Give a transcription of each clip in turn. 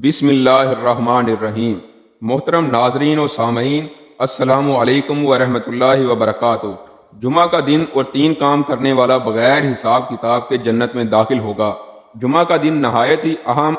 بسم اللہ الرحمن الرحیم۔ محترم ناظرین و سامعین، السلام علیکم ورحمۃ اللہ وبرکاتہ۔ جمعہ کا دن اور 3 کام کرنے والا بغیر حساب کتاب کے جنت میں داخل ہوگا۔ جمعہ کا دن نہایت ہی اہم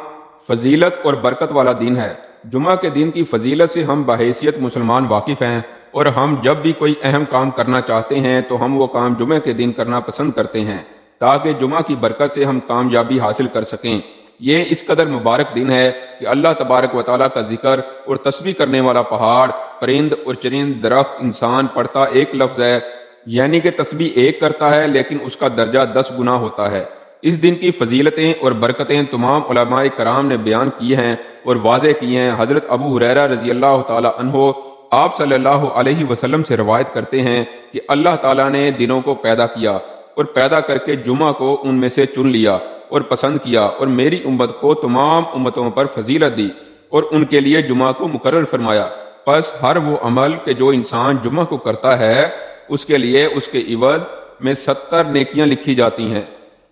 فضیلت اور برکت والا دن ہے۔ جمعہ کے دن کی فضیلت سے ہم بحیثیت مسلمان واقف ہیں، اور ہم جب بھی کوئی اہم کام کرنا چاہتے ہیں تو ہم وہ کام جمعہ کے دن کرنا پسند کرتے ہیں، تاکہ جمعہ کی برکت سے ہم کامیابی حاصل کر سکیں۔ یہ اس قدر مبارک دن ہے کہ اللہ تبارک و تعالیٰ کا ذکر اور تسبیح کرنے والا پہاڑ، پرند اور چرند، درخت، انسان پڑھتا ایک لفظ ہے، یعنی کہ تسبیح ایک کرتا ہے لیکن اس کا درجہ 10 گنا ہوتا ہے۔ اس دن کی فضیلتیں اور برکتیں تمام علماء کرام نے بیان کی ہیں اور واضح کی ہیں۔ حضرت ابو ہریرہ رضی اللہ تعالی عنہ آپ صلی اللہ علیہ وسلم سے روایت کرتے ہیں کہ اللہ تعالیٰ نے دنوں کو پیدا کیا اور پیدا کر کے جمعہ کو ان میں سے چن لیا اور پسند کیا، اور میری امت کو تمام امتوں پر فضیلت دی اور ان کے لیے جمعہ کو مقرر فرمایا۔ پس ہر وہ عمل کہ جو انسان جمعہ کو کرتا ہے اس کے لیے اس کے عوض میں 70 نیکیاں لکھی جاتی ہیں۔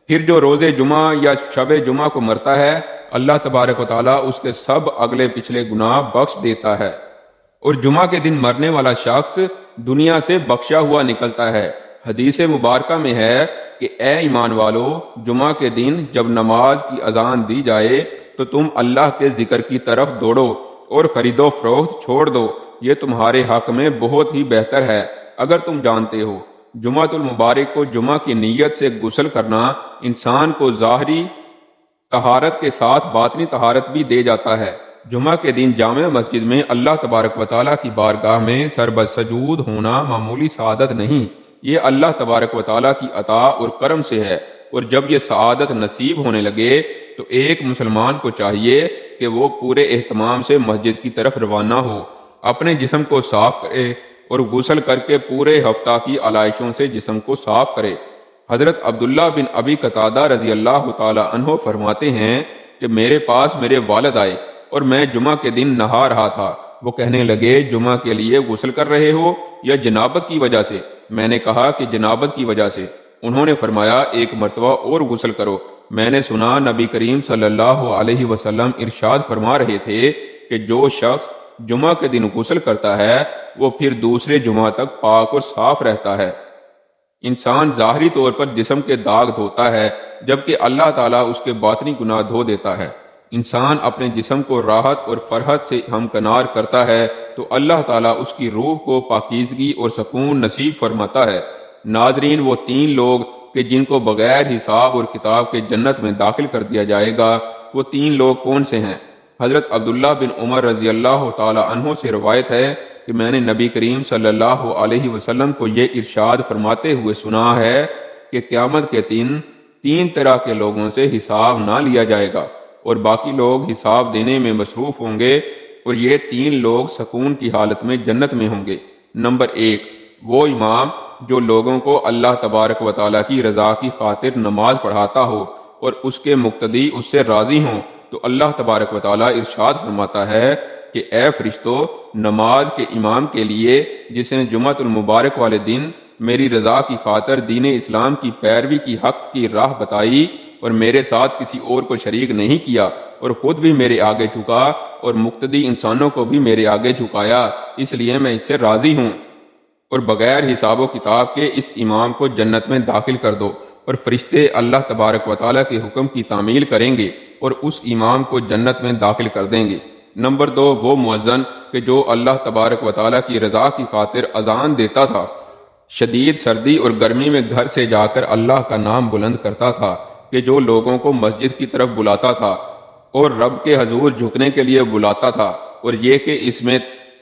پھر جو روز جمعہ یا شب جمعہ کو مرتا ہے، اللہ تبارک و تعالیٰ اس کے سب اگلے پچھلے گناہ بخش دیتا ہے، اور جمعہ کے دن مرنے والا شخص دنیا سے بخشا ہوا نکلتا ہے۔ حدیث مبارکہ میں ہے کہ اے ایمان والو، جمعہ کے دن جب نماز کی اذان دی جائے تو تم اللہ کے ذکر کی طرف دوڑو اور خرید و فروخت چھوڑ دو، یہ تمہارے حق میں بہت ہی بہتر ہے اگر تم جانتے ہو۔ جمعہ المبارک کو جمعہ کی نیت سے غسل کرنا انسان کو ظاہری طہارت کے ساتھ باطنی طہارت بھی دے جاتا ہے۔ جمعہ کے دن جامع مسجد میں اللہ تبارک و تعالیٰ کی بارگاہ میں سربسجود ہونا معمولی سعادت نہیں، یہ اللہ تبارک و تعالیٰ کی عطا اور کرم سے ہے، اور جب یہ سعادت نصیب ہونے لگے تو ایک مسلمان کو چاہیے کہ وہ پورے اہتمام سے مسجد کی طرف روانہ ہو، اپنے جسم کو صاف کرے اور غسل کر کے پورے ہفتہ کی علائشوں سے جسم کو صاف کرے۔ حضرت عبداللہ بن ابی قتادہ رضی اللہ تعالی عنہ فرماتے ہیں کہ میرے پاس میرے والد آئے اور میں جمعہ کے دن نہا رہا تھا۔ وہ کہنے لگے، جمعہ کے لیے غسل کر رہے ہو یا جنابت کی وجہ سے؟ میں نے کہا کہ جنابت کی وجہ سے۔ انہوں نے فرمایا، ایک مرتبہ اور غسل کرو۔ میں نے سنا نبی کریم صلی اللہ علیہ وسلم ارشاد فرما رہے تھے کہ جو شخص جمعہ کے دن غسل کرتا ہے وہ پھر دوسرے جمعہ تک پاک اور صاف رہتا ہے۔ انسان ظاہری طور پر جسم کے داغ دھوتا ہے، جبکہ اللہ تعالیٰ اس کے باطنی گناہ دھو دیتا ہے۔ انسان اپنے جسم کو راحت اور فرحت سے ہمکنار کرتا ہے تو اللہ تعالیٰ اس کی روح کو پاکیزگی اور سکون نصیب فرماتا ہے۔ ناظرین، وہ 3 لوگ کہ جن کو بغیر حساب اور کتاب کے جنت میں داخل کر دیا جائے گا، وہ 3 لوگ کون سے ہیں؟ حضرت عبداللہ بن عمر رضی اللہ تعالی عنہ سے روایت ہے کہ میں نے نبی کریم صلی اللہ علیہ وسلم کو یہ ارشاد فرماتے ہوئے سنا ہے کہ قیامت کے دن 3 طرح کے لوگوں سے حساب نہ لیا جائے گا، اور باقی لوگ حساب دینے میں مصروف ہوں گے، اور یہ 3 لوگ سکون کی حالت میں جنت میں ہوں گے۔ نمبر 1، وہ امام جو لوگوں کو اللہ تبارک و تعالیٰ کی رضا کی خاطر نماز پڑھاتا ہو اور اس کے مقتدی اس سے راضی ہوں، تو اللہ تبارک و تعالیٰ ارشاد فرماتا ہے کہ اے فرشتو، نماز کے امام کے لیے جس نے جمعہ المبارک والے دن میری رضا کی خاطر دین اسلام کی پیروی کی حق کی راہ بتائی اور میرے ساتھ کسی اور کو شریک نہیں کیا، اور خود بھی میرے آگے جھکا اور مقتدی انسانوں کو بھی میرے آگے جھکایا، اس لیے میں اس سے راضی ہوں، اور بغیر حساب و کتاب کے اس امام کو جنت میں داخل کر دو۔ اور فرشتے اللہ تبارک و تعالیٰ کے حکم کی تعمیل کریں گے اور اس امام کو جنت میں داخل کر دیں گے۔ نمبر 2، وہ مؤذن کہ جو اللہ تبارک و تعالیٰ کی رضا کی خاطر اذان دیتا تھا، شدید سردی اور گرمی میں گھر سے جا کر اللہ کا نام بلند کرتا تھا، کہ جو لوگوں کو مسجد کی طرف بلاتا تھا اور رب کے حضور جھکنے کے لیے بلاتا تھا، اور یہ کہ اس میں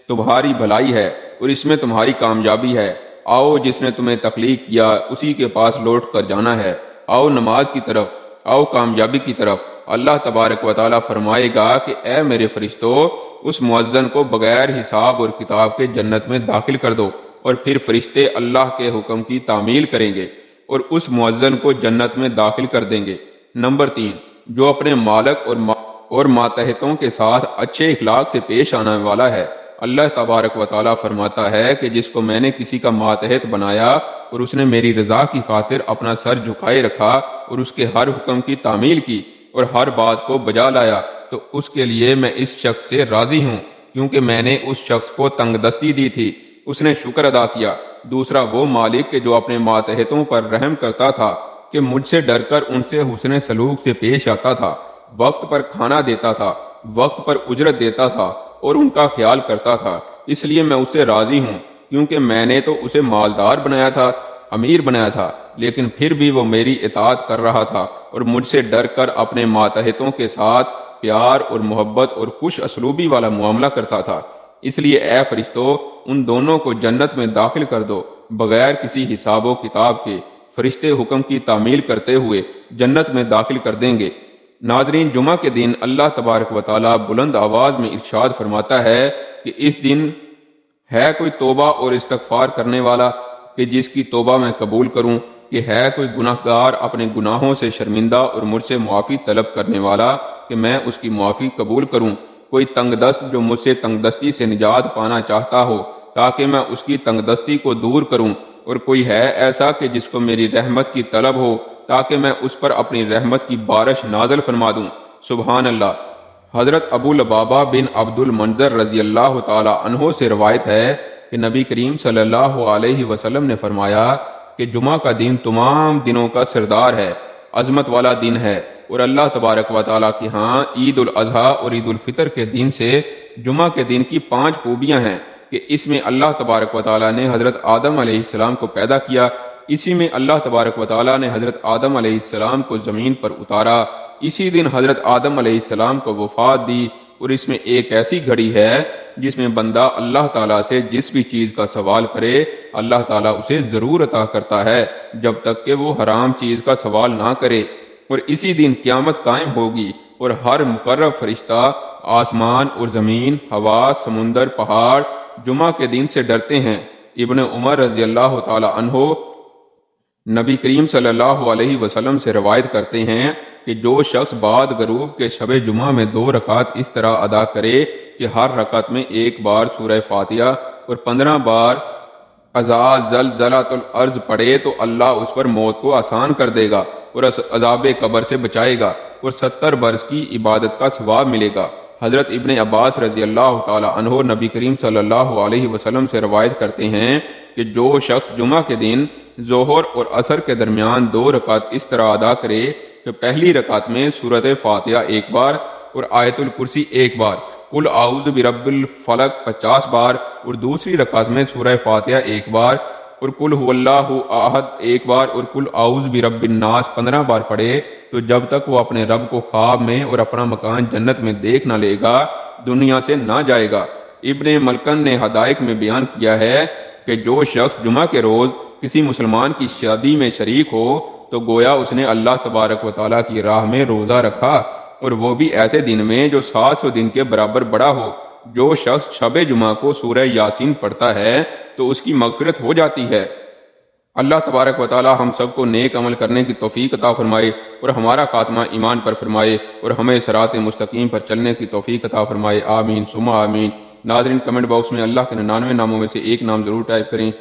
تمہاری بھلائی ہے اور اس میں تمہاری کامیابی ہے، آؤ جس نے تمہیں تخلیق کیا اسی کے پاس لوٹ کر جانا ہے، آؤ نماز کی طرف، آؤ کامیابی کی طرف۔ اللہ تبارک و تعالیٰ فرمائے گا کہ اے میرے فرشتو، اس مؤذن کو بغیر حساب اور کتاب کے جنت میں داخل کر دو، اور پھر فرشتے اللہ کے حکم کی تعمیل کریں گے اور اس مؤذن کو جنت میں داخل کر دیں گے۔ نمبر 3، جو اپنے مالک اور ماتحتوں کے ساتھ اچھے اخلاق سے پیش آنے والا ہے۔ اللہ تبارک و تعالیٰ فرماتا ہے کہ جس کو میں نے کسی کا ماتحت بنایا اور اس نے میری رضا کی خاطر اپنا سر جھکائے رکھا اور اس کے ہر حکم کی تعمیل کی اور ہر بات کو بجا لایا، تو اس کے لیے میں اس شخص سے راضی ہوں، کیونکہ میں نے اس شخص کو تنگ دستی دی تھی، اس نے شکر ادا کیا۔ دوسرا وہ مالک کہ جو اپنے ماتحتوں پر رحم کرتا تھا، کہ مجھ سے ڈر کر ان سے حسن سلوک سے پیش آتا تھا، وقت پر کھانا دیتا تھا، وقت پر اجرت دیتا تھا اور ان کا خیال کرتا تھا۔ اس لیے میں اس سے راضی ہوں، کیونکہ میں نے تو اسے مالدار بنایا تھا، امیر بنایا تھا، لیکن پھر بھی وہ میری اطاعت کر رہا تھا اور مجھ سے ڈر کر اپنے ماتحتوں کے ساتھ پیار اور محبت اور خوش اسلوبی والا معاملہ کرتا تھا۔ اس لیے اے فرشتوں، ان دونوں کو جنت میں داخل کر دو بغیر کسی حساب و کتاب کے۔ فرشتے حکم کی تعمیل کرتے ہوئے جنت میں داخل کر دیں گے۔ ناظرین، جمعہ کے دن اللہ تبارک و تعالی بلند آواز میں ارشاد فرماتا ہے کہ اس دن ہے کوئی توبہ اور استغفار کرنے والا کہ جس کی توبہ میں قبول کروں، کہ ہے کوئی گناہ گار اپنے گناہوں سے شرمندہ اور مجھ سے معافی طلب کرنے والا کہ میں اس کی معافی قبول کروں، کوئی تنگ دست جو مجھ سے تنگ دستی سے نجات پانا چاہتا ہو تاکہ میں اس کی تنگ دستی کو دور کروں، اور کوئی ہے ایسا کہ جس کو میری رحمت کی طلب ہو تاکہ میں اس پر اپنی رحمت کی بارش نازل فرما دوں۔ سبحان اللہ۔ حضرت ابو لبابہ بن عبد المنظر رضی اللہ تعالی عنہ سے روایت ہے کہ نبی کریم صلی اللہ علیہ وسلم نے فرمایا کہ جمعہ کا دن تمام دنوں کا سردار ہے، عظمت والا دن ہے، اور اللہ تبارک و تعالیٰ کے ہاں عید الاضحیٰ اور عید الفطر کے دن سے جمعہ کے دن کی 5 خوبیاں ہیں کہ اس میں اللہ تبارک و تعالیٰ نے حضرت آدم علیہ السلام کو پیدا کیا، اسی میں اللہ تبارک و تعالیٰ نے حضرت آدم علیہ السلام کو زمین پر اتارا، اسی دن حضرت آدم علیہ السلام کو وفات دی، اور اس میں ایک ایسی گھڑی ہے جس میں بندہ اللہ تعالیٰ سے جس بھی چیز کا سوال کرے اللہ تعالیٰ اسے ضرور عطا کرتا ہے جب تک کہ وہ حرام چیز کا سوال نہ کرے، اور اسی دن قیامت قائم ہوگی اور ہر مقرب فرشتہ، آسمان اور زمین، ہوا، سمندر، پہاڑ جمعہ کے دن سے ڈرتے ہیں۔ ابن عمر رضی اللہ تعالی عنہ نبی کریم صلی اللہ علیہ وسلم سے روایت کرتے ہیں کہ جو شخص بعد غروب کے شب جمعہ میں 2 رکعت اس طرح ادا کرے کہ ہر رکعت میں 1 بار سورہ فاتحہ اور 15 بار اذا زلزلت الارض پڑھے تو اللہ اس پر موت کو آسان کر دے گا اور عذاب قبر سے بچائے گا اور 70 برس کی عبادت کا ثواب ملے گا۔ حضرت ابن عباس رضی اللہ تعالی عنہ نبی کریم صلی اللہ علیہ وسلم سے روایت کرتے ہیں کہ جو شخص جمعہ کے دن ظہر اور عصر کے درمیان 2 رکعت اس طرح ادا کرے کہ پہلی رکعت میں سورۃ فاتحہ 1 بار اور آیت الکرسی 1 بار، قل اعوذ برب الفلق 50 بار، اور دوسری رکعت میں سورہ فاتحہ 1 بار اور قل هو اللہ احد 1 بار اور قل اعوذ برب الناس 15 بار پڑھے تو جب تک وہ اپنے رب کو خواب میں اور اپنا مکان جنت میں دیکھ نہ لے گا دنیا سے نہ جائے گا۔ ابن ملکن نے حدائق میں بیان کیا ہے کہ جو شخص جمعہ کے روز کسی مسلمان کی شادی میں شریک ہو تو گویا اس نے اللہ تبارک و تعالیٰ کی راہ میں روزہ رکھا، اور وہ بھی ایسے دن میں جو 700 دن کے برابر بڑا ہو۔ جو شخص شب جمعہ کو سورہ یاسین پڑھتا ہے تو اس کی مغفرت ہو جاتی ہے۔ اللہ تبارک و تعالی ہم سب کو نیک عمل کرنے کی توفیق عطا فرمائے اور ہمارا خاتمہ ایمان پر فرمائے اور ہمیں صراط مستقیم پر چلنے کی توفیق عطا فرمائے، آمین ثم آمین۔ ناظرین، کمنٹ باکس میں اللہ کے 99 ناموں میں سے ایک نام ضرور ٹائپ کریں۔